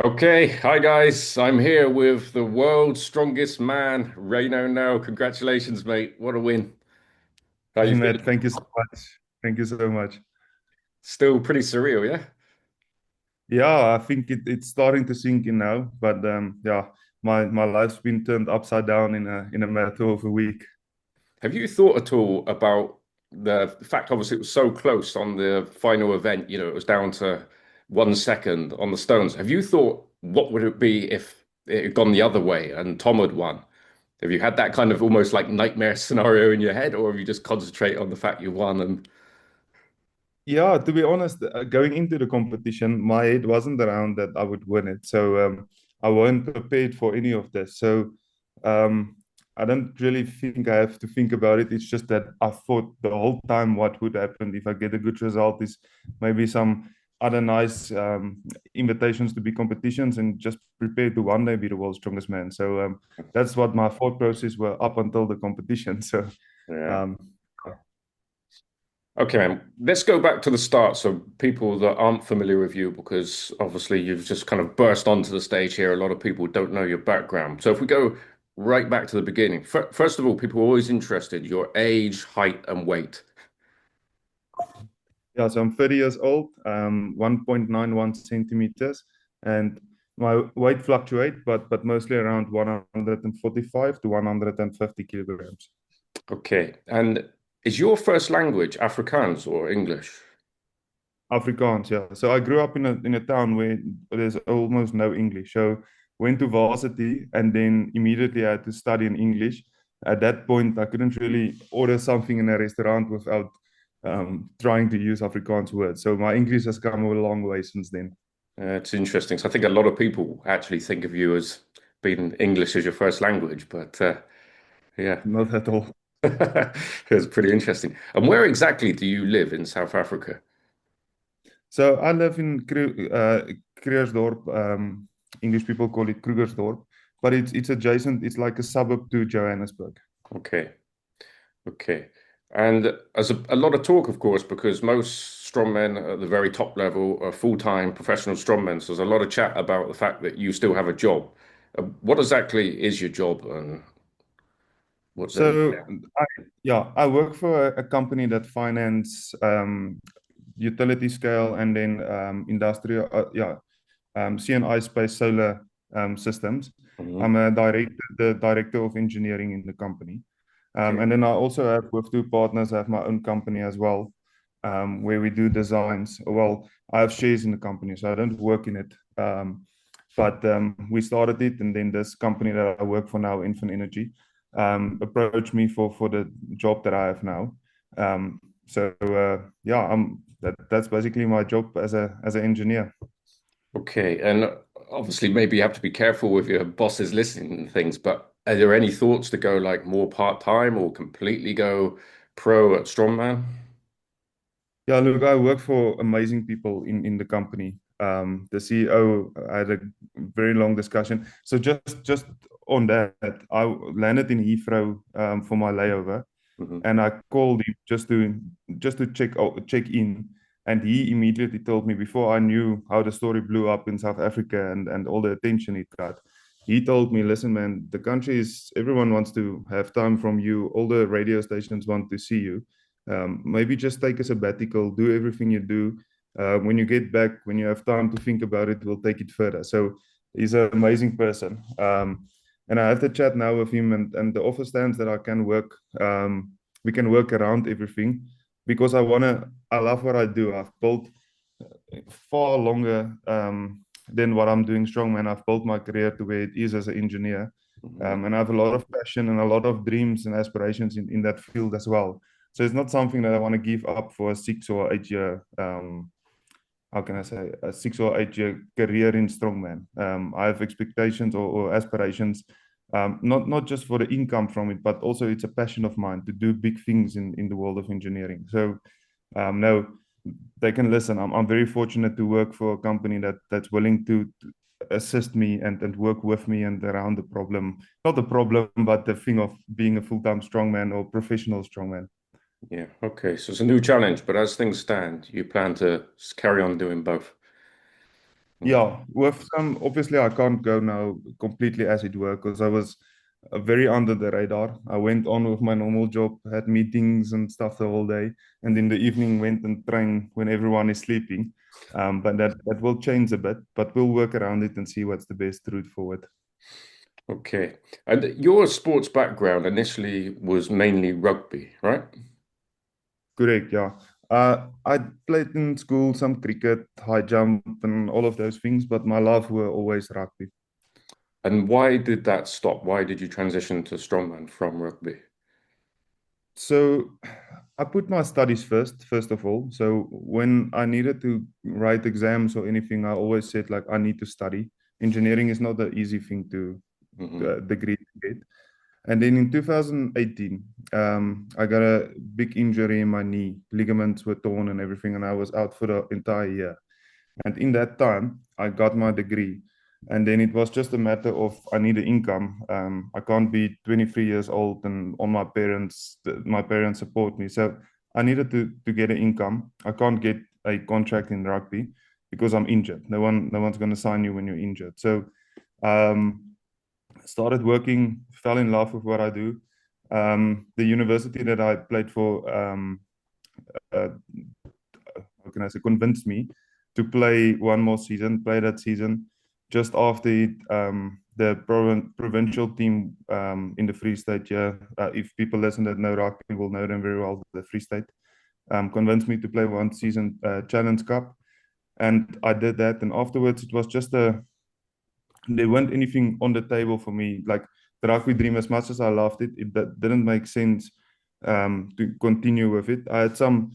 Okay, hi guys. I'm here with the world's strongest man, Rayno Nel. Congratulations, mate. What a win. How Hey, you Matt, feeling? thank you so much. Thank you so much. Still pretty surreal, yeah? Yeah, I think it's starting to sink in now, but yeah, my life's been turned upside down in a matter of a week. Have you thought at all about the fact, obviously, it was so close on the final event, it was down to 1 second on the stones. Have you thought what would it be if it had gone the other way and Tom had won? Have you had that kind of almost like nightmare scenario in your head, or have you just concentrate on the fact you won and Yeah, to be honest, going into the competition, my head wasn't around that I would win it. So I weren't prepared for any of this. So um, I don't really think I have to think about it. It's just that I thought the whole time what would happen if I get a good result is maybe some other nice invitations to big competitions and just prepare to one day be the world's strongest man. So that's what my thought process were up until the competition. So yeah. um, Okay, man. Let's go back to the start so people that aren't familiar with you, because obviously you've just kind of burst onto the stage here. A lot of people don't know your background. So if we go right back to the beginning, first of all, people are always interested, your age, height, and weight. Yeah, so I'm 30 years old, 1.91 centimeters, and my weight fluctuate, but mostly around 145 to 150 kilograms. Okay. And is your first language Afrikaans or English? Afrikaans, yeah. So I grew up in a town where there's almost no English. So went to varsity and then immediately I had to study in English. At that point, I couldn't really order something in a restaurant without trying to use Afrikaans words. So my English has come a long way since then. It's interesting. So I think a lot of people actually think of you as being English as your first language, but yeah. Not at all. It's pretty interesting. And where exactly do you live in South Africa? So I live in Krugersdorp. English people call it Krugersdorp, but it's adjacent. It's like a suburb to Johannesburg. Okay, okay. And as a lot of talk, of course, because most strongmen at the very top level are full-time professional strongmen. So there's a lot of chat about the fact that you still have a job. What exactly is your job and what does it So entail? yeah, I work for a company that finance utility scale and then industrial CNI space solar systems. Mhm. I'm the director of engineering in the company. Okay. And then I also have with two partners, I have my own company as well, where we do designs. Well, I have shares in the company, so I don't work in it. But we started it, and then this company that I work for now, Infant Energy, approached me for the job that I have now. Yeah, that's basically my job as an engineer. Okay. And obviously, maybe you have to be careful with your bosses listening and things, but are there any thoughts to go like more part-time or completely go pro at strongman? Yeah, look, I work for amazing people in the company. The CEO, I had a very long discussion. So just on that, I landed in Heathrow for my layover, Mhm. and I called him just to check in, and he immediately told me before I knew how the story blew up in South Africa and all the attention it got. He told me, listen, man, the country is everyone wants to have time from you. All the radio stations want to see you. Maybe just take a sabbatical, do everything you do. When you get back, when you have time to think about it, we'll take it further. So he's an amazing person. And I have to chat now with him, and the offer stands that I can work. We can work around everything because I love what I do. I've built far longer than what I'm doing strongman. I've built my career to where it is as an engineer. Mhm. And I have a lot of passion and a lot of dreams and aspirations in that field as well. So it's not something that I want to give up for a 6 or 8 year, how can I say, a 6 or 8 year career in strongman. I have expectations or aspirations, not just for the income from it, but also it's a passion of mine to do big things in the world of engineering. So no, they can listen. I'm very fortunate to work for a company that's willing to assist me and work with me and around the problem, not the problem, but the thing of being a full-time strongman or professional strongman. Yeah. Okay. So it's a new challenge, but as things stand, you plan to carry on doing both. Yeah, with some, obviously, I can't go now completely as it were because I was very under the radar. I went on with my normal job, had meetings and stuff the whole day, and in the evening went and train when everyone is sleeping. But that will change a bit, but we'll work around it and see what's the best route forward. Okay. And your sports background initially was mainly rugby, right? Correct, yeah. I played in school some cricket, high jump, and all of those things, but my love were always rugby. And why did that stop? Why did you transition to strongman from rugby? So I put my studies first of all. So when I needed to write exams or anything, I always said like I need to study. Engineering is not an easy thing to Hmm. degree to get. And then in 2018, I got a big injury in my knee. Ligaments were torn and everything, and I was out for the entire year. And in that time, I got my degree. And then it was just a matter of I need an income. I can't be 23 years old and on my parents support me. So I needed to get an income. I can't get a contract in rugby because I'm injured. No one's going to sign you when you're injured. So um, started working, fell in love with what I do. The university that I played for uh, how can I say, convinced me to play one more season, play that season just after the provincial team in the Free State. Yeah, if people listen that know rugby will know them very well. The Free State convinced me to play one season Challenge Cup, and I did that. And afterwards, it was just a there weren't anything on the table for me. Like the rugby dream, as much as I loved it, that didn't make sense to continue with it. I had some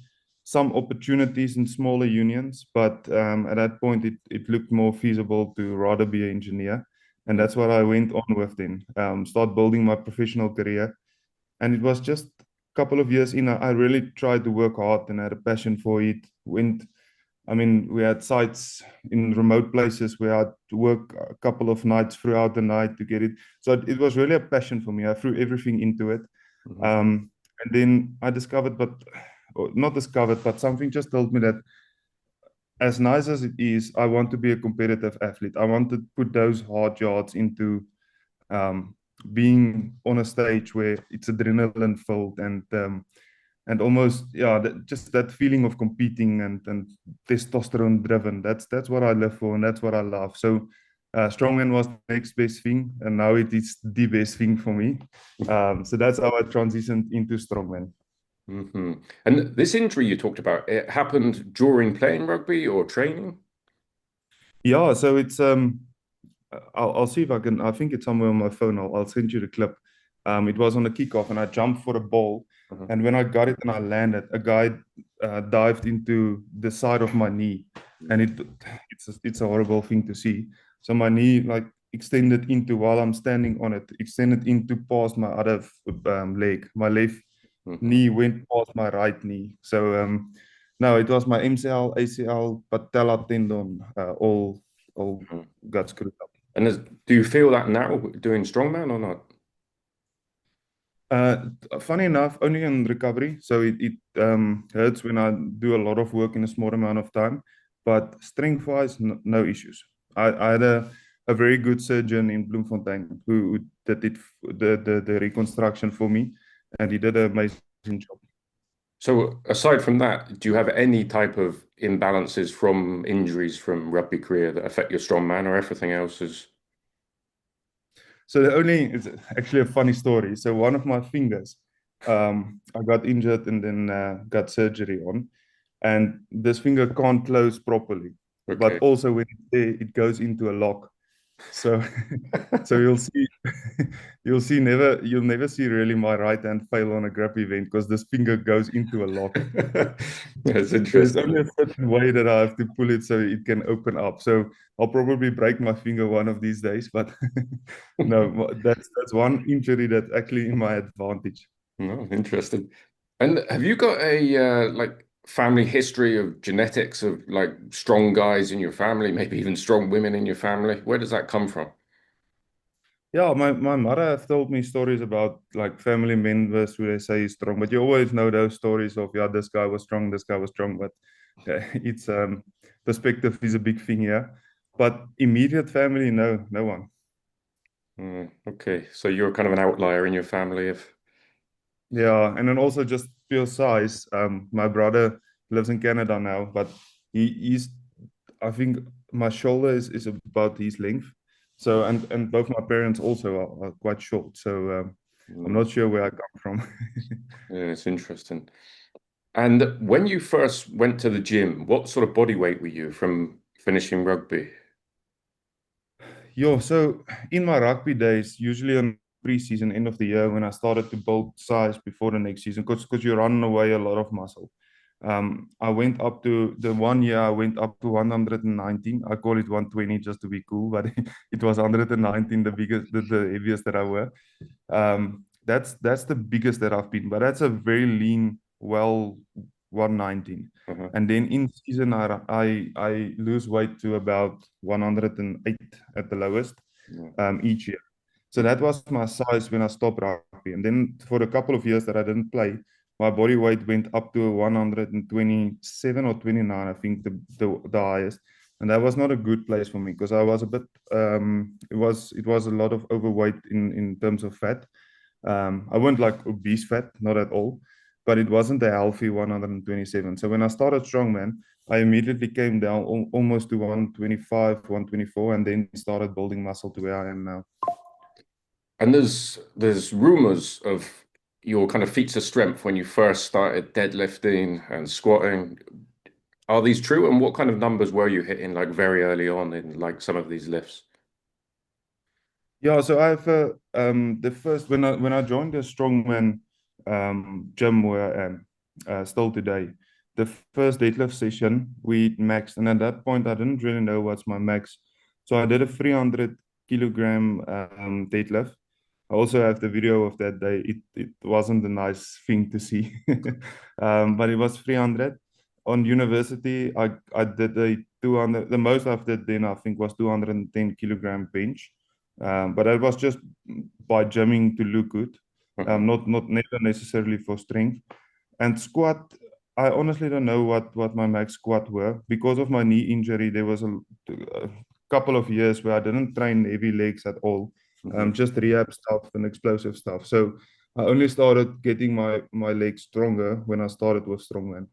opportunities in smaller unions, but at that point, it looked more feasible to rather be an engineer, and that's what I went on with then. Start building my professional career, and it was just a couple of years in. I really tried to work hard and had a passion for it. I mean, we had sites in remote places where I'd work a couple of nights throughout the night to get it. So it was really a passion for me. I threw everything into it. Hmm. And then I discovered, or not discovered, but something just told me that as nice as it is, I want to be a competitive athlete. I want to put those hard yards into um, being on a stage where it's adrenaline filled and almost just that feeling of competing and testosterone driven. That's what I live for and that's what I love. So strongman was the next best thing, and now it is the best thing for me. So that's how I transitioned into strongman. Hmm. And this injury you talked about, it happened during playing rugby or training? Yeah, so it's I'll see if I can. I think it's somewhere on my phone. I'll send you the clip. It was on a kickoff, and I jumped for the ball. Uh-huh. And when I got it and I landed, a guy dived into the side of my knee, and it's a horrible thing to see. So my knee like extended into while I'm standing on it, extended into past my other leg. My left Hmm. knee went past my right knee. So no, it was my MCL, ACL, patella tendon, all got screwed up. And do you feel that now doing strongman or not? Funny enough, only in recovery. So it hurts when I do a lot of work in a small amount of time. But strength wise, no issues. I had a very good surgeon in Bloemfontein who did the reconstruction for me, and he did an amazing job. So aside from that, do you have any type of imbalances from injuries from rugby career that affect your strongman or everything else is? So it's actually a funny story. So one of my fingers, I got injured and then got surgery on, and this finger can't close properly. But Okay. also when it's there, it goes into a lock. So so you'll see you'll never see really my right hand fail on a grab event because this finger goes into a lock. That's There's only interesting. a certain way that I have to pull it so it can open up. So I'll probably break my finger one of these days, but no, that's one injury that's actually in my advantage. No, interesting. And have you got a like family history of genetics of like strong guys in your family, maybe even strong women in your family? Where does that come from? Yeah, my mother have told me stories about like family members who they say is strong, but you always know those stories of yeah, this guy was strong, this guy was strong, but it's perspective is a big thing here. but immediate family, no, no one. Okay, so you're kind of an outlier in your family if Yeah, and then also just pure size. My brother lives in Canada now, but he's I think my shoulder is about his length. So and both my parents also are quite short. So I'm mm, not sure where I come from. yeah, it's interesting. And when you first went to the gym, what sort of body weight were you from finishing rugby? Yo, so in my rugby days, usually on preseason, end of the year, when I started to build size before the next season, because you run away a lot of muscle. I went up to the 1 year, I went up to 119. I call it 120 just to be cool, but it was 119, the biggest, the heaviest that I were. That's the biggest that I've been, but that's a very lean, well 119. Uh-huh. And then in season, I lose weight to about 108 at the lowest Yeah. each year. So that was my size when I stopped rugby. And then for a couple of years that I didn't play, my body weight went up to 127 or 29, I think the highest. And that was not a good place for me because I was a bit it was a lot of overweight in terms of fat. I wasn't like obese fat, not at all, but it wasn't a healthy 127. So when I started Strongman, I immediately came down almost to 125, 124, and then started building muscle to where I am now. And there's rumors of your kind of feats of strength when you first started deadlifting and squatting. Are these true? And what kind of numbers were you hitting like very early on in like some of these lifts? Yeah, so I've the first when I joined the strongman gym where I am still today, the first deadlift session we maxed, and at that point I didn't really know what's my max, so I did a 300 kilogram deadlift. I also have the video of that day. It wasn't a nice thing to see, but it was 300. On university, I did a 200. The most I did then I think was 210 kilogram bench. But that was just by gymming to look good, Uh-huh. not never necessarily for strength. And squat, I honestly don't know what my max squat were because of my knee injury. There was a couple of years where I didn't train heavy legs at all, Mhm. just rehab stuff and explosive stuff. So I only started getting my legs stronger when I started with strongman.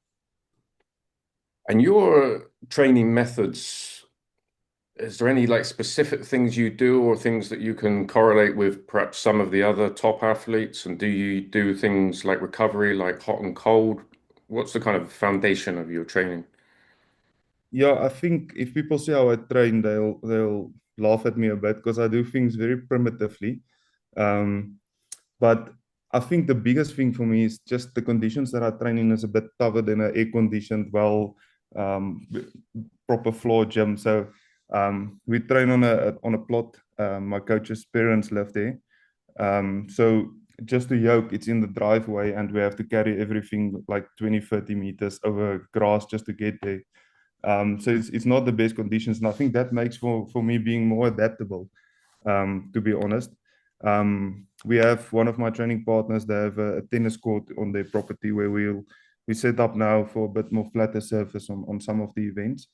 And your training methods, is there any like specific things you do or things that you can correlate with perhaps some of the other top athletes? And do you do things like recovery, like hot and cold? What's the kind of foundation of your training? Yeah, I think if people see how I train, they'll laugh at me a bit because I do things very primitively. Um, but I think the biggest thing for me is just the conditions that I train in is a bit tougher than an air-conditioned, um, proper floor gym. So we train on a plot. My coach's parents live there. So just to yoke, it's in the driveway, and we have to carry everything like 20, 30 meters over grass just to get there. So it's not the best conditions, and I think that makes for me being more adaptable. To be honest, we have one of my training partners. They have a tennis court on their property where we set up now for a bit more flatter surface on some of the events.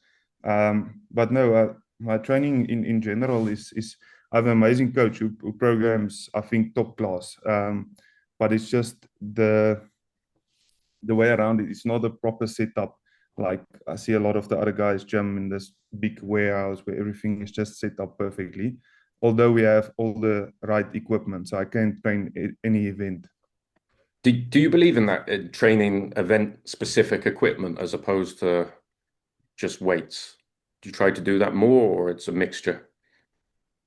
But no, my training in general is I have an amazing coach who programs I think top class. But it's just the way around it. It's not a proper setup. Like I see a lot of the other guys gym in this big warehouse where everything is just set up perfectly. Although we have all the right equipment, so I can train any event. Do you believe in that in training event specific equipment as opposed to just weights? Do you try to do that more or it's a mixture?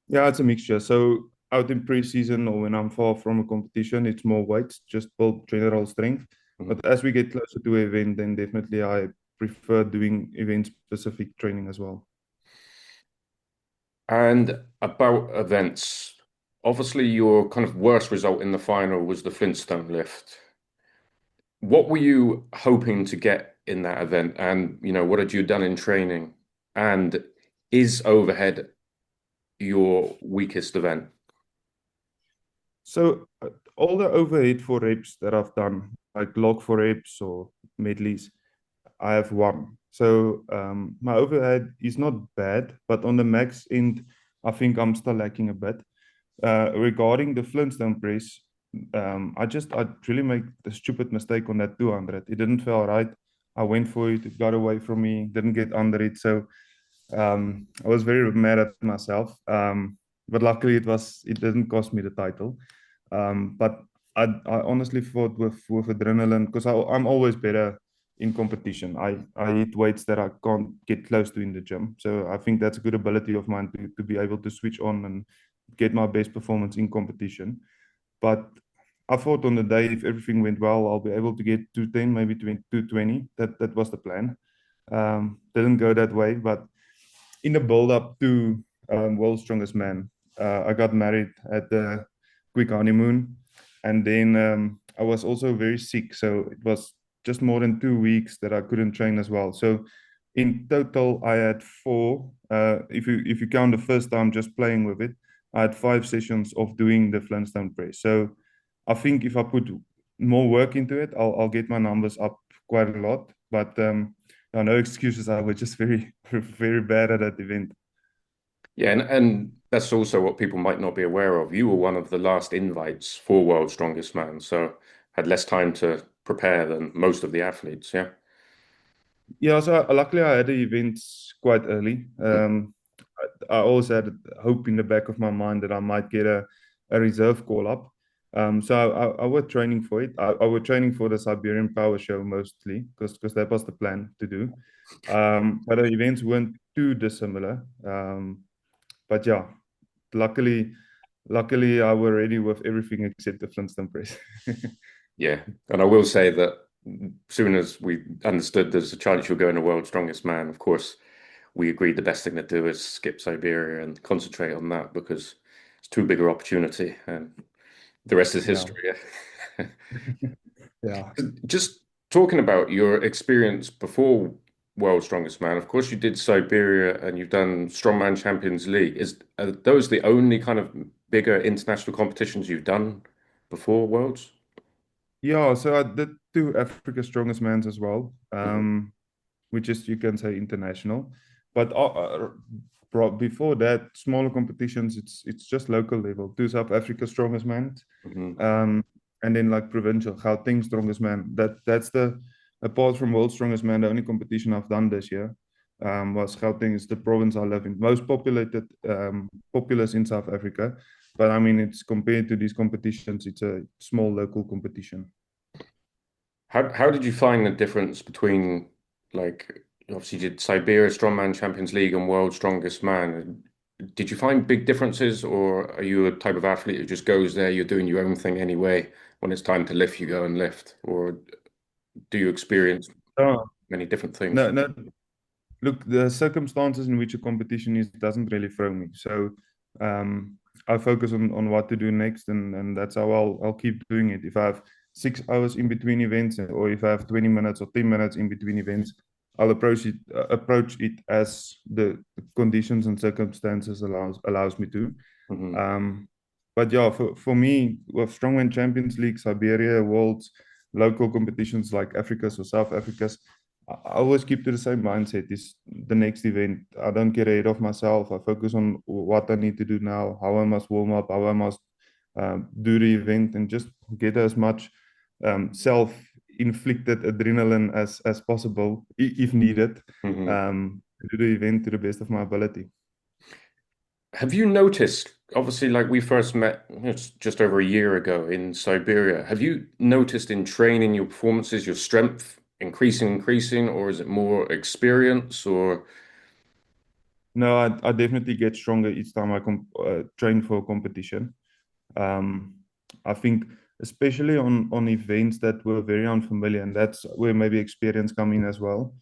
Yeah, it's a mixture. So out in pre-season or when I'm far from a competition, it's more weights, just build general strength. Mhm. But as we get closer to an event, then definitely I prefer doing event-specific training as well. And about events, obviously your kind of worst result in the final was the Flintstone lift. What were you hoping to get in that event? And, what had you done in training? And is overhead your weakest event? So all the overhead for reps that I've done, like log for reps or medleys, I have one. So my overhead is not bad, but on the max end, I think I'm still lacking a bit. Regarding the Flintstone press, I really made the stupid mistake on that 200. It didn't feel right. I went for it. It got away from me. Didn't get under it. So I was very mad at myself. But luckily, it didn't cost me the title. But I honestly thought with adrenaline because I'm always better in competition. I hit weights that I can't get close to in the gym. So I think that's a good ability of mine to be able to switch on and get my best performance in competition. But I thought on the day, if everything went well, I'll be able to get 210, maybe 220. That was the plan. Didn't go that way, but in the build up to World's Strongest Man, I got married at the quick honeymoon, and then I was also very sick, so it was just more than 2 weeks that I couldn't train as well. So in total, I had four. If you count the first time just playing with it, I had 5 sessions of doing the Flintstone press. So I think if I put more work into it, I'll get my numbers up quite a lot. But no excuses. I was just very, very bad at that event. Yeah, and that's also what people might not be aware of. You were one of the last invites for World's Strongest Man, so had less time to prepare than most of the athletes. Yeah. Yeah, so luckily I had the events quite early. I always had hope in the back of my mind that I might get a reserve call up. So I was training for it. I was training for the Siberian Power Show mostly because that was the plan to do. But the events weren't too dissimilar. But yeah, luckily, luckily I was ready with everything except the Flintstone press. Yeah, and I will say that soon as we understood there's a chance you're going to World's Strongest Man, of course, we agreed the best thing to do is skip Siberia and concentrate on that because it's too big an opportunity, and the rest is Yeah, history. Yeah. yeah. Just talking about your experience before World's Strongest Man, of course, you did Siberia and you've done Strongman Champions League. Are those the only kind of bigger international competitions you've done before Worlds? Yeah, so I did two Africa's Strongest Mans as well, Hmm. which is, you can say, international. But before that, smaller competitions, it's just local level. Two South Africa's Strongest Man, Hmm. um, and then like provincial, Gauteng Strongest Man. That's the apart from World Strongest Man, the only competition I've done this year was Gauteng. Is the province I live in, most populated populous in South Africa. But I mean, it's compared to these competitions, it's a small local competition. How did you find the difference between like obviously you did Siberia Strongman Champions League and World Strongest Man? Did you find big differences, or are you a type of athlete who just goes there, you're doing your own thing anyway? When it's time to lift, you go and lift, or do you experience Oh, many different things? no, no. Look, the circumstances in which a competition is doesn't really throw me. So um, I focus on what to do next, and that's how I'll keep doing it. If I have 6 hours in between events, or if I have 20 minutes or 10 minutes in between events, I'll approach it as the conditions and circumstances allows me to. Hmm. Um, but yeah, for me, with Strongman Champions League, Siberia, Worlds, local competitions like Africa's or South Africa's, I always keep to the same mindset. Is the next event. I don't get ahead of myself. I focus on what I need to do now, how I must warm up, how I must do the event, and just get as much self-inflicted adrenaline as possible, if needed, Hmm. to do the event to the best of my ability. Have you noticed, obviously, like we first met it's just over a year ago in Siberia, have you noticed in training your performances, your strength increasing, or is it more experience or No, I definitely get stronger each time I train for a competition. Um, I think especially on events that were very unfamiliar, and that's where maybe experience come in as well.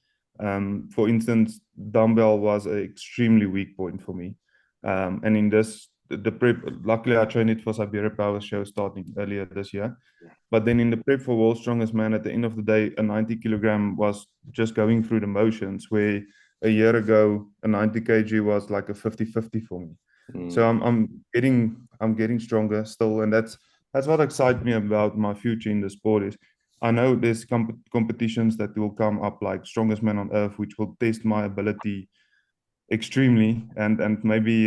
For instance, dumbbell was an extremely weak point for me, and in this the prep. Luckily, I trained it for Siberia Power Show starting earlier this year. But then in the prep for World's Strongest Man, at the end of the day, a 90 kilogram was just going through the motions, where a year ago, a 90 kg was like a 50-50 for me. So mm, I'm getting stronger still, and that's what excites me about my future in the sport is I know there's competitions that will come up like Strongest Man on Earth, which will test my ability extremely and maybe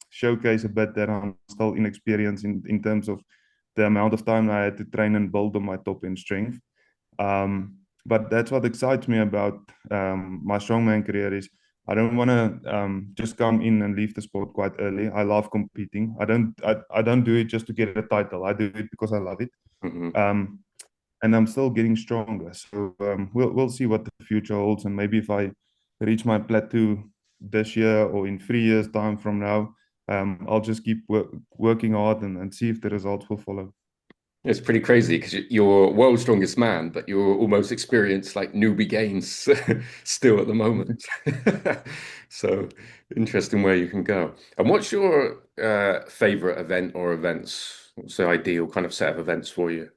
showcase a bit that I'm still inexperienced in terms of the amount of time I had to train and build on my top end strength. But that's what excites me about my strongman career is I don't want to just come in and leave the sport quite early. I love competing. I don't do it just to get a title. I do it because I love it. Hmm. Um, and I'm still getting stronger. So we'll see what the future holds, and maybe if I reach my plateau this year or in 3 years' time from now, I'll just keep working hard and see if the results will follow. It's pretty crazy because you're world's strongest man, but you're almost experienced like newbie gains still at the moment. So interesting where you can go. And what's your favorite event or events? What's the ideal kind of set of events for you?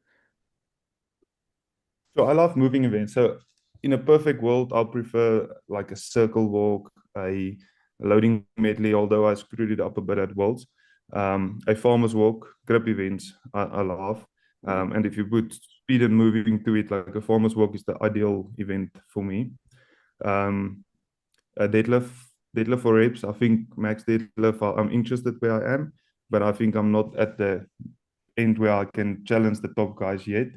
So I love moving events. So in a perfect world, I'll prefer like a circle walk, a loading medley, although I screwed it up a bit at Worlds. A farmer's walk, grip events, I love. Mhm. And if you put speed and moving to it, like a farmer's walk is the ideal event for me. Um, a deadlift for reps. I think max deadlift, I'm interested where I am, but I think I'm not at the end where I can challenge the top guys yet.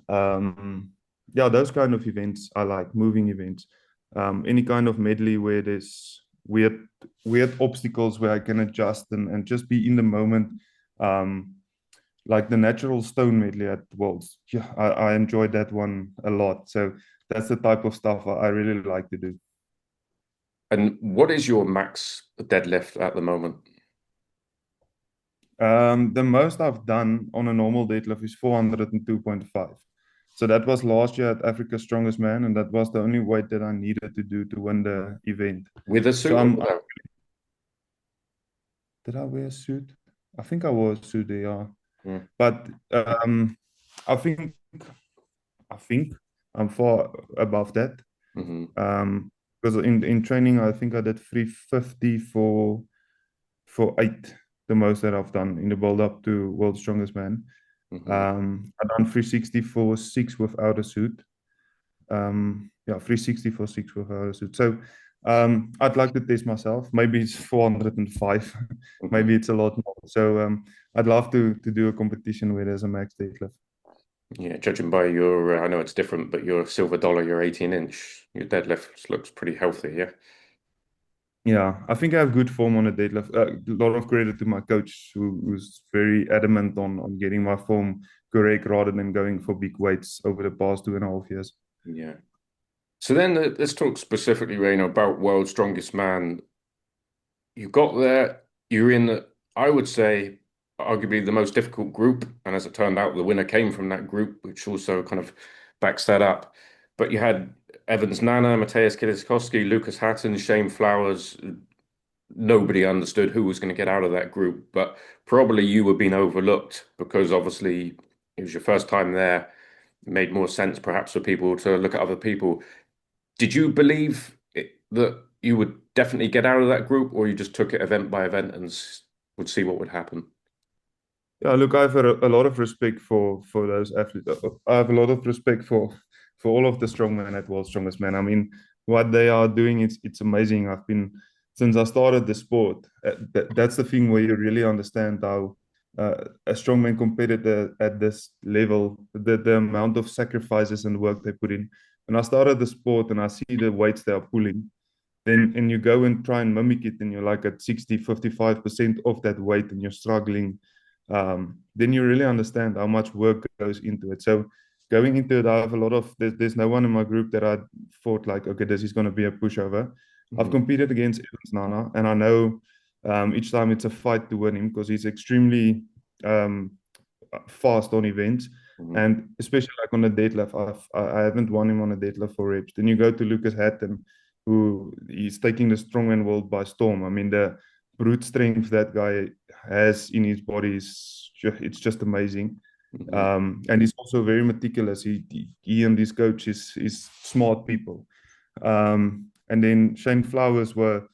Um, yeah, those kind of events I like, moving events. Any kind of medley where there's weird obstacles where I can adjust and just be in the moment. Um, like the natural stone medley at Worlds. Yeah, I enjoyed that one a lot. So that's the type of stuff I really like to do. And what is your max deadlift at the moment? The most I've done on a normal deadlift is 402.5. So that was last year at Africa's Strongest Man, and that was the only weight that I needed to do to win the event. With a So suit or without? did I wear a suit? I think I wore a suit, yeah. Yeah. But I think I think I'm far above that. Hmm. Because in training, I think I did 350 for eight, the most that I've done in the build up to World's Strongest Man. Hmm. I've done 360 for six without a suit. Yeah, 360 for six without a suit. So I'd like to test myself. Maybe it's 405. Hmm. Maybe it's a lot more. So I'd love to do a competition where there's a max deadlift. Yeah, judging by your, I know it's different, but your silver dollar, your 18-inch, your deadlift looks pretty healthy. Yeah. Yeah, I think I have good form on a deadlift. A lot of credit to my coach, who's very adamant on getting my form correct rather than going for big weights over the past 2.5 years. Yeah. So then let's talk specifically, Rayno, about World's Strongest Man. You got there, you're in, I would say, arguably the most difficult group. And as it turned out, the winner came from that group, which also kind of backs that up. But you had Evans Nana, Mateusz Kieliszkowski, Lucas Hatton, Shane Flowers. Nobody understood who was going to get out of that group, but probably you were being overlooked because obviously it was your first time there. It made more sense perhaps for people to look at other people. Did you believe that you would definitely get out of that group, or you just took it event by event and would see what would happen? Yeah, look, I have a lot of respect for those athletes. I have a lot of respect for all of the strongmen at World's Strongest Man. I mean, what they are doing, it's amazing. I've been since I started the sport. That's the thing where you really understand how a strongman competitor at this level, the amount of sacrifices and work they put in. When I started the sport and I see the weights they are pulling, then and you go and try and mimic it and you're like at 60 55% of that weight and you're struggling, then you really understand how much work goes into it. So going into it, I have a lot of there's no one in my group that I thought like, okay, this is going to be a pushover. I've Hmm. competed against Evans Nana, and I know each time it's a fight to win him because he's extremely um, fast on events. Hmm. And especially like on the deadlift, I haven't won him on a deadlift for reps. Then you go to Lucas Hatton, who is taking the strongman world by storm. I mean, the brute strength that guy has in his body is it's just amazing. Hmm. And he's also very meticulous. He and his coach is smart people. And then Shane Flowers were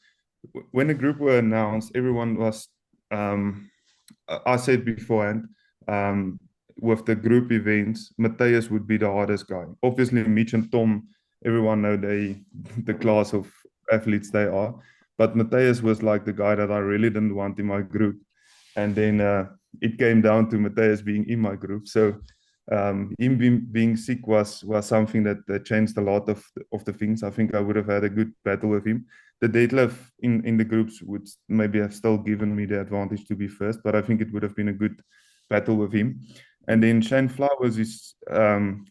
when the group were announced, everyone was. I said beforehand, um, with the group events, Matthias would be the hardest guy. Obviously, Mitch and Tom, everyone know they the class of athletes they are. But Matthias was like the guy that I really didn't want in my group. And then it came down to Matthias being in my group. So him being sick was something that changed a lot of the things. I think I would have had a good battle with him. The deadlift in the groups would maybe have still given me the advantage to be first, but I think it would have been a good battle with him. And then Shane Flowers is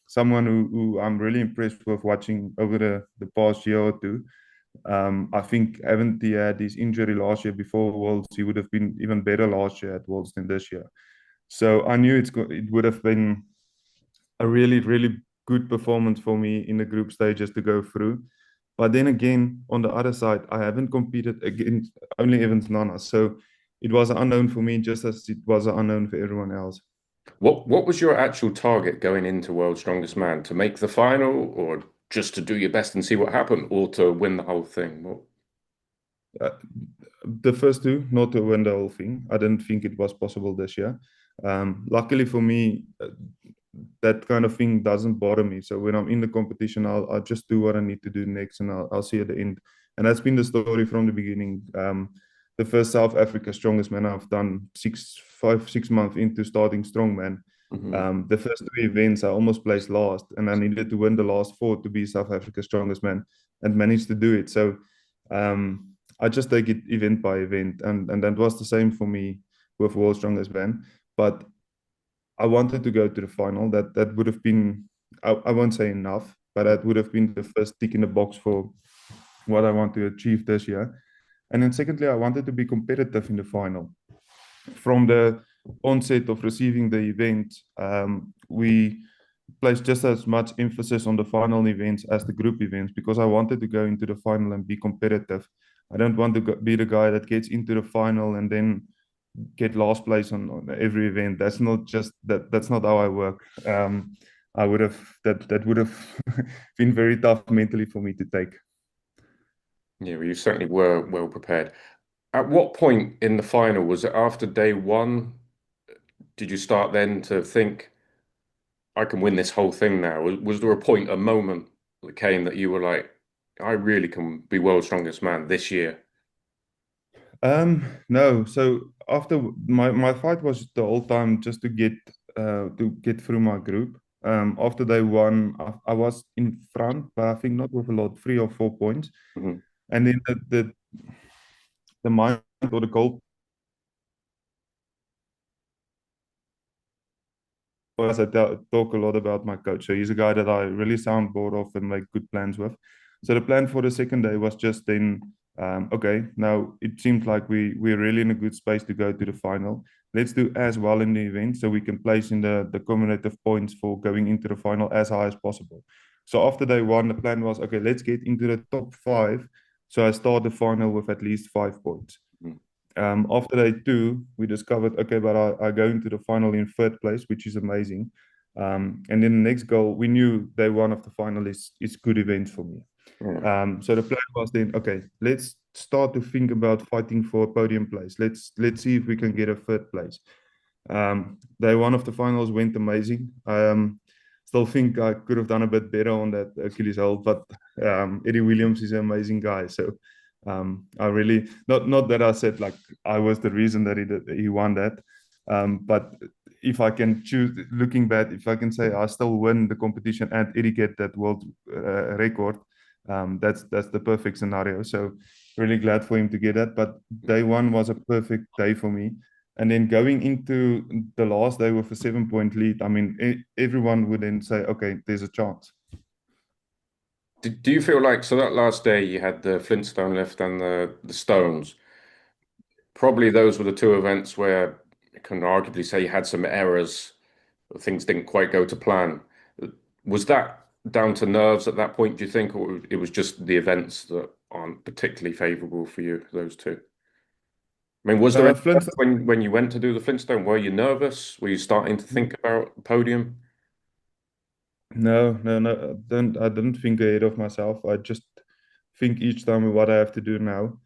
someone who I'm really impressed with watching over the past year or two. I think haven't he had his injury last year before Worlds, he would have been even better last year at Worlds than this year. So I knew it would have been a really, really good performance for me in the group stages to go through. But then again, on the other side, I haven't competed against only Evans Nana. So it was an unknown for me, just as it was an unknown for everyone else. What was your actual target going into World's Strongest Man? To make the final, or just to do your best and see what happened, or to win the whole thing? Uh, the first two, not to win the whole thing. I didn't think it was possible this year. Luckily for me, that kind of thing doesn't bother me. So when I'm in the competition, I'll just do what I need to do next, and I'll see at the end. And that's been the story from the beginning. The first South Africa Strongest Man I've done 6 months into starting Strongman. Mhm. The first two events I almost placed last, and I needed to win the last four to be South Africa's Strongest Man, and managed to do it. So I just take it event by event, and that was the same for me with World's Strongest Man. But I wanted to go to the final. That would have been, I won't say enough, but that would have been the first tick in the box for what I want to achieve this year. And then secondly, I wanted to be competitive in the final. From the onset of receiving the event, we placed just as much emphasis on the final events as the group events because I wanted to go into the final and be competitive. I don't want to be the guy that gets into the final and then get last place on every event. That's not just that. That's not how I work. I would have that would have been very tough mentally for me to take. Yeah, well, you certainly were well prepared. At what point in the final, was it after day one? Did you start then to think, I can win this whole thing now? Was there a point, a moment that came that you were like, I really can be world's strongest man this year? No. So after my fight was the whole time just to get through my group. After day one, I was in front, but I think not with a lot, 3 or 4 points. Mhm. And then the mind or the goal was talk a lot about my coach. So he's a guy that I really soundboard off and make good plans with. So the plan for the second day was just then, okay, now it seems like we're really in a good space to go to the final. Let's do as well in the event so we can place in the cumulative points for going into the final as high as possible. So after day one, the plan was, okay, let's get into the top five. So I start the final with at least 5 points. Mhm. After day two, we discovered, okay, but I go into the final in third place, which is amazing. And then the next goal, we knew day one of the final is good event for me. Yeah. So the plan was then, okay, let's start to think about fighting for a podium place. Let's see if we can get a third place. Day one of the finals went amazing. Still think I could have done a bit better on that Achilles hold, but Eddie Williams is an amazing guy. So I really not that I said like I was the reason that he won that, but if I can choose, looking back, if I can say I still win the competition and Eddie get that world record, that's the perfect scenario. So really glad for him to get that. But day one was a perfect day for me. And then going into the last day with a 7 point lead, I mean, everyone would then say, okay, there's a chance. Do you feel like, so that last day you had the Flintstone lift and the stones? Probably those were the two events where you can arguably say you had some errors, things didn't quite go to plan. Was that down to nerves at that point, do you think, or it was just the events that aren't particularly favorable for you, those two? I mean, was there any Flintstone. when you went to do the Flintstone, were you nervous? Were you starting to think about the podium? No, no, no. I didn't think ahead of myself. I just think each time what I have to do now.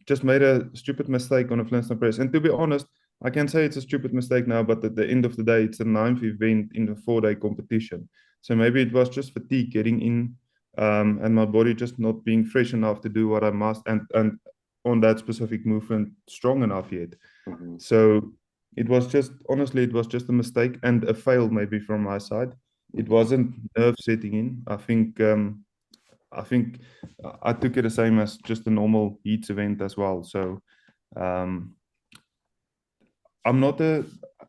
Just made a stupid mistake on a Flintstone press. And to be honest, I can say it's a stupid mistake now, but at the end of the day, it's a ninth event in a 4 day competition. So maybe it was just fatigue getting in, and my body just not being fresh enough to do what I must, and on that specific movement strong enough yet. Mhm. So it was just honestly, it was just a mistake and a fail maybe from my side. It Mhm. wasn't nerve setting in. I think I took it the same as just a normal heats event as well. So um, I'm not a.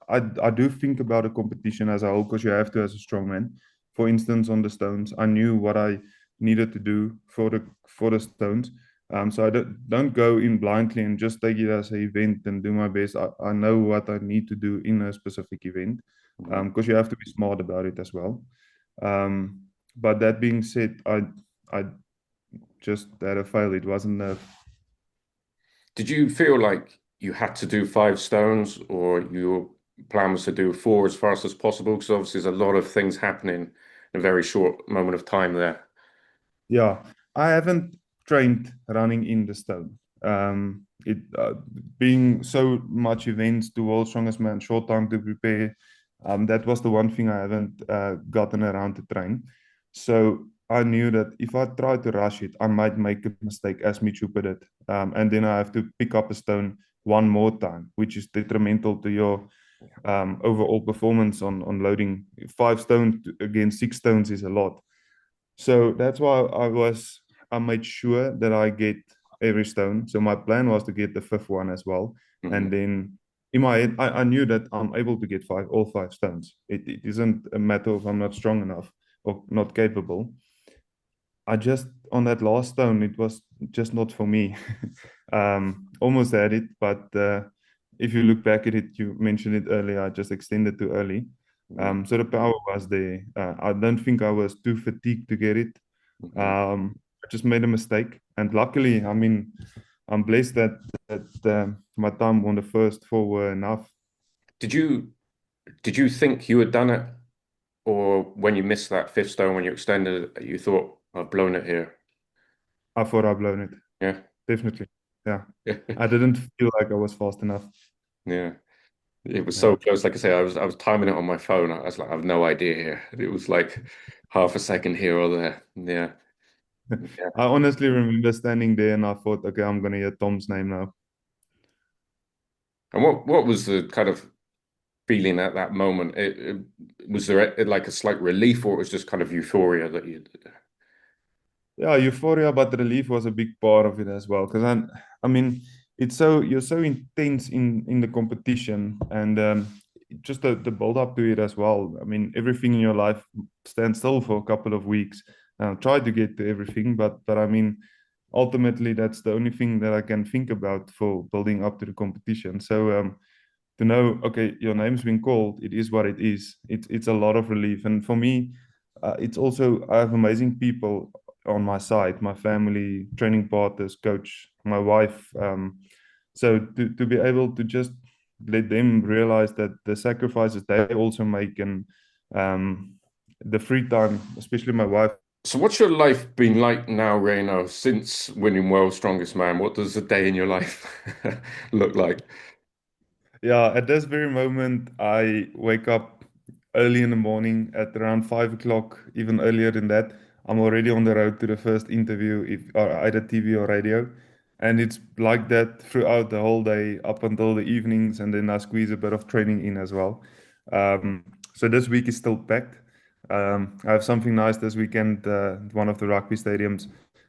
I do think about a competition as a whole because you have to as a strongman. For instance, on the stones, I knew what I needed to do for the stones. So I don't go in blindly and just take it as an event and do my best. I know what I need to do in a specific event Mhm. because you have to be smart about it as well. Um, but that being said, I just had a fail. It wasn't a. Did you feel like you had to do 5 stones, or your plan was to do 4 as fast as possible? Because obviously there's a lot of things happening in a very short moment of time there. Yeah, I haven't trained running in the stone. It being so much events to world strongest man, short time to prepare. That was the one thing I haven't gotten around to train. So I knew that if I try to rush it, I might make a mistake, as Michu put it, and then I have to pick up a stone one more time, which is detrimental to your overall performance on loading. 5 stones against 6 stones is a lot. So that's why I made sure that I get every stone. So my plan was to get the fifth one as well. Mhm. And then in my head, I knew that I'm able to get all 5 stones. It isn't a matter of I'm not strong enough or not capable. I just on that last stone, it was just not for me. Almost had it, but if you look back at it, you mentioned it earlier. I just extended too early. Mhm. So the power was there. I don't think I was too fatigued to get it. Mhm. I just made a mistake, and luckily, I mean, I'm blessed that my time on the first 4 were enough. Did you did you think you had done it, or when you missed that 5th stone when you extended it, you thought, I've blown it here? I thought I blown it, Yeah. definitely. Yeah, I didn't feel like I was fast enough. Yeah. It was Yeah. so close. Like I say, I was timing it on my phone. I was like, I have no idea here. It was like half a second here or there. Yeah. Yeah. I honestly remember standing there and I thought, okay, I'm gonna hear Tom's name now. And what was the kind of feeling at that moment? Was there like a slight relief, or it was just kind of euphoria that you? Yeah, euphoria, but relief was a big part of it as well. Because I mean, it's so you're so intense in the competition, and just the build up to it as well. I mean, everything in your life stands still for a couple of weeks. Try to get to everything, but I mean, ultimately, that's the only thing that I can think about for building up to the competition. So to know, okay, your name's been called, it is what it is. It's a lot of relief, and for me, it's also I have amazing people on my side, my family, training partners, coach, my wife. So to be able to just let them realize that the sacrifices they also make and um, the free time, especially my wife. So what's your life been like now, Rayno, since winning World's Strongest Man? What does a day in your life look like? Yeah, at this very moment, I wake up early in the morning at around 5 o'clock, even earlier than that. I'm already on the road to the first interview, if or either TV or radio. And it's like that throughout the whole day up until the evenings, and then I squeeze a bit of training in as well. So this week is still packed. I have something nice this weekend, one of the rugby stadiums,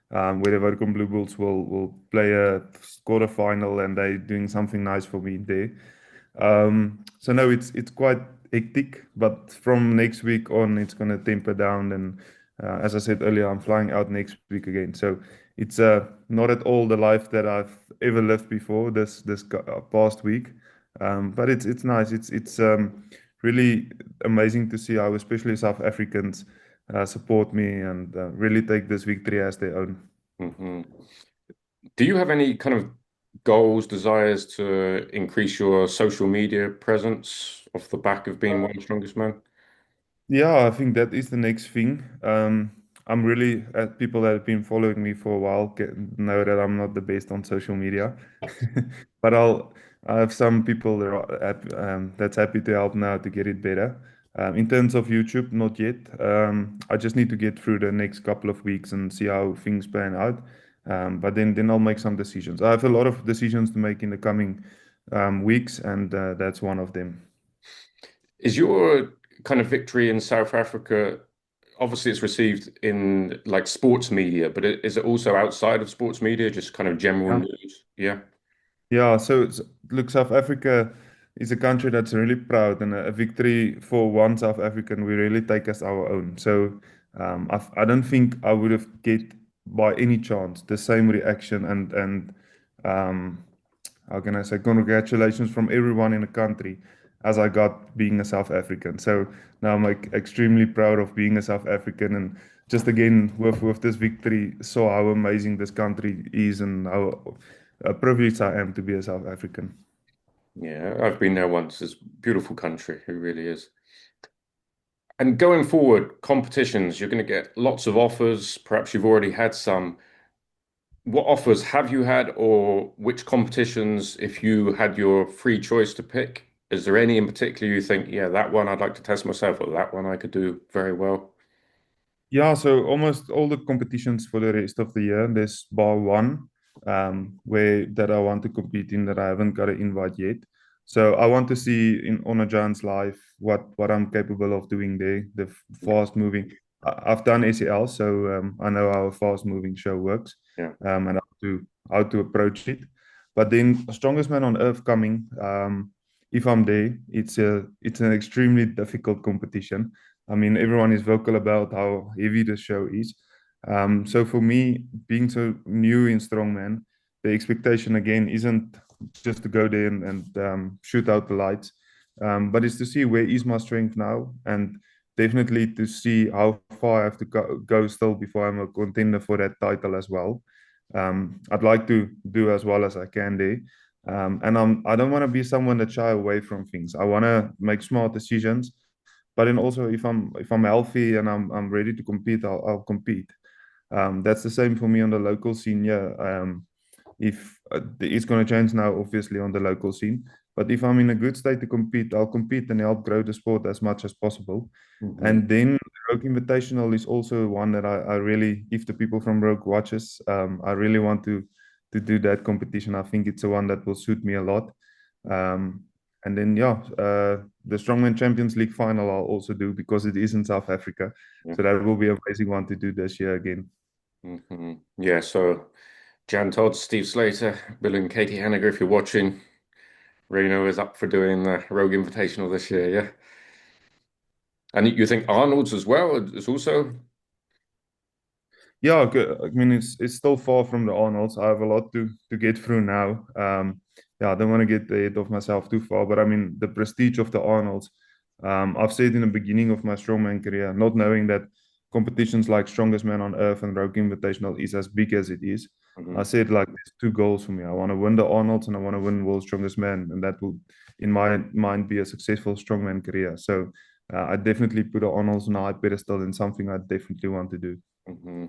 where the Vodacom Blue Bulls will play a quarter final, and they're doing something nice for me there. So no, it's quite hectic, but from next week on, it's gonna temper down. And as I said earlier, I'm flying out next week again. So it's not at all the life that I've ever lived before this past week. But it's nice. It's really amazing to see how especially South Africans support me and really take this victory as their own. Hmm. Do you have any kind of goals, desires to increase your social media presence off the back of being World's Strongest Man? Yeah, I think that is the next thing. I'm really, people that have been following me for a while know that I'm not the best on social media, but I have some people that that's happy to help now to get it better. In terms of YouTube, not yet. I just need to get through the next couple of weeks and see how things pan out. But then I'll make some decisions. I have a lot of decisions to make in the coming weeks, and that's one of them. Is your kind of victory in South Africa, obviously it's received in like sports media, but is it also outside of sports media, just kind of general Yeah. news? Yeah. Yeah, look, South Africa is a country that's really proud, and a victory for one South African we really take as our own. So I don't think I would have get by any chance the same reaction and um, how can I say congratulations from everyone in the country as I got being a South African. So now I'm like extremely proud of being a South African, and just again with this victory saw how amazing this country is and how privileged I am to be a South African. Yeah, I've been there once. It's a beautiful country. It really is. And going forward, competitions, you're going to get lots of offers. Perhaps you've already had some. What offers have you had, or which competitions, if you had your free choice to pick, is there any in particular you think, yeah, that one I'd like to test myself, or that one I could do very well? Yeah, so almost all the competitions for the rest of the year, there's bar one, where that I want to compete in that I haven't got an invite yet. So I want to see in on a Giants live what I'm capable of doing there, the fast moving. I've done ACL, so I know how a fast moving show works, Yeah. and how to approach it. But then strongest man on earth coming, if I'm there, it's an extremely difficult competition. I mean, everyone is vocal about how heavy the show is. So for me, being so new in strongman, the expectation again isn't just to go there and shoot out the lights, but it's to see where is my strength now, and definitely to see how far I have to go still before I'm a contender for that title as well. I'd like to do as well as I can there. And I don't want to be someone that shy away from things. I want to make smart decisions, but then also if I'm healthy and I'm ready to compete, I'll compete. That's the same for me on the local scene. Yeah. If it's going to change now, obviously on the local scene, but if I'm in a good state to compete, I'll compete and help grow the sport as much as possible. Hmm. And then Rogue Invitational is also one that I really, if the people from Rogue watches, I really want to do that competition. I think it's the one that will suit me a lot. Um, and then yeah, the Strongman Champions League final I'll also do because it is in South Africa. Yeah. So that will be an amazing one to do this year again. Yeah, so Jan Todd, Steve Slater, Bill and Katie Hanniger, if you're watching, Reno is up for doing the Rogue Invitational this year, yeah. And you think Arnold's as well is also? Yeah, I mean it's still far from the Arnolds. I have a lot to get through now. Yeah, I don't want to get ahead of myself too far, but I mean the prestige of the Arnolds. I've said in the beginning of my strongman career, not knowing that competitions like Strongest Man on Earth and Rogue Invitational is as big as it is. I Mhm, said like there's two goals for me. I want to win the Arnolds and I want to win World's Strongest Man, and that will, in my mind, be a successful strongman career. So I definitely put the Arnolds on a high pedestal and something I definitely want to do. mhm.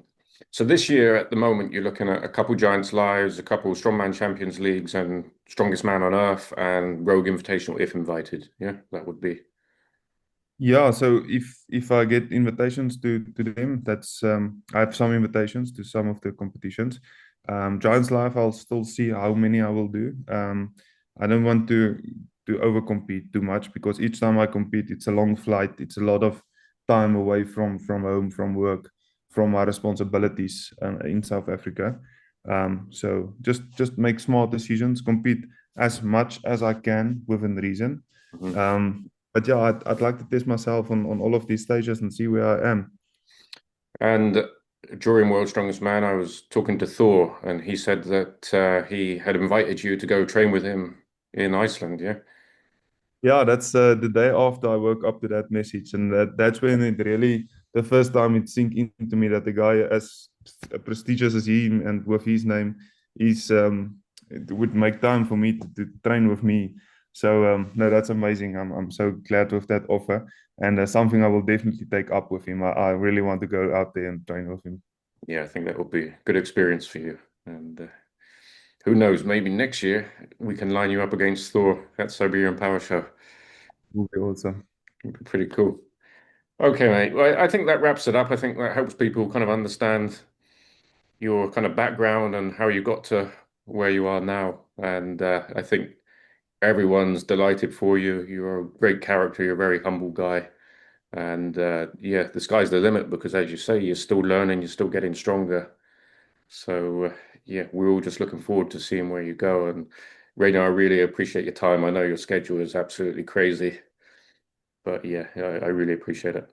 So this year, at the moment, you're looking at a couple Giants Lives, a couple Strongman Champions Leagues, and Strongest Man on Earth, and Rogue Invitational if invited. Yeah, that would be. Yeah, so if I get invitations to them, that's I have some invitations to some of the competitions. Giants Life, I'll still see how many I will do. I don't want to overcompete too much because each time I compete, it's a long flight. It's a lot of time away from home, from work, from my responsibilities in South Africa. So just make smart decisions, compete as much as I can within reason. Mhm. But yeah, I'd like to test myself on all of these stages and see where I am. And during World's Strongest Man, I was talking to Thor, and he said that he had invited you to go train with him in Iceland. Yeah. Yeah, that's the day after I woke up to that message, and that's when it really the first time it sank into me that the guy as prestigious as he and with his name is it would make time for me to train with me. So no, that's amazing. I'm so glad with that offer, and something I will definitely take up with him. I really want to go out there and train with him. Yeah, I think that would be a good experience for you. And who knows? Maybe next year we can line you up against Thor at Siberian Power Show. Will be awesome. It'd be pretty cool. Okay, mate. Well, I think that wraps it up. I think that helps people kind of understand your kind of background and how you got to where you are now. And I think everyone's delighted for you. You're a great character. You're a very humble guy. And yeah, the sky's the limit because, as you say, you're still learning, you're still getting stronger. So yeah, we're all just looking forward to seeing where you go. And Rayno, I really appreciate your time. I know your schedule is absolutely crazy, but yeah, I really appreciate it.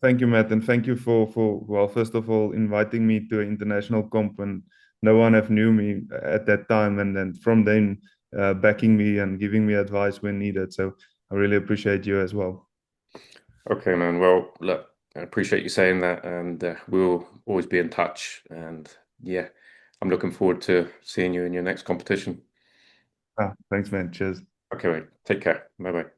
Thank you, Matt, and thank you for well, first of all, inviting me to an international comp when no one have knew me at that time, and then from then backing me and giving me advice when needed. So I really appreciate you as well. Okay, man. Well, look, I appreciate you saying that, and we'll always be in touch. And yeah, I'm looking forward to seeing you in your next competition. Thanks, man. Cheers. Okay, mate. Take care. Bye bye.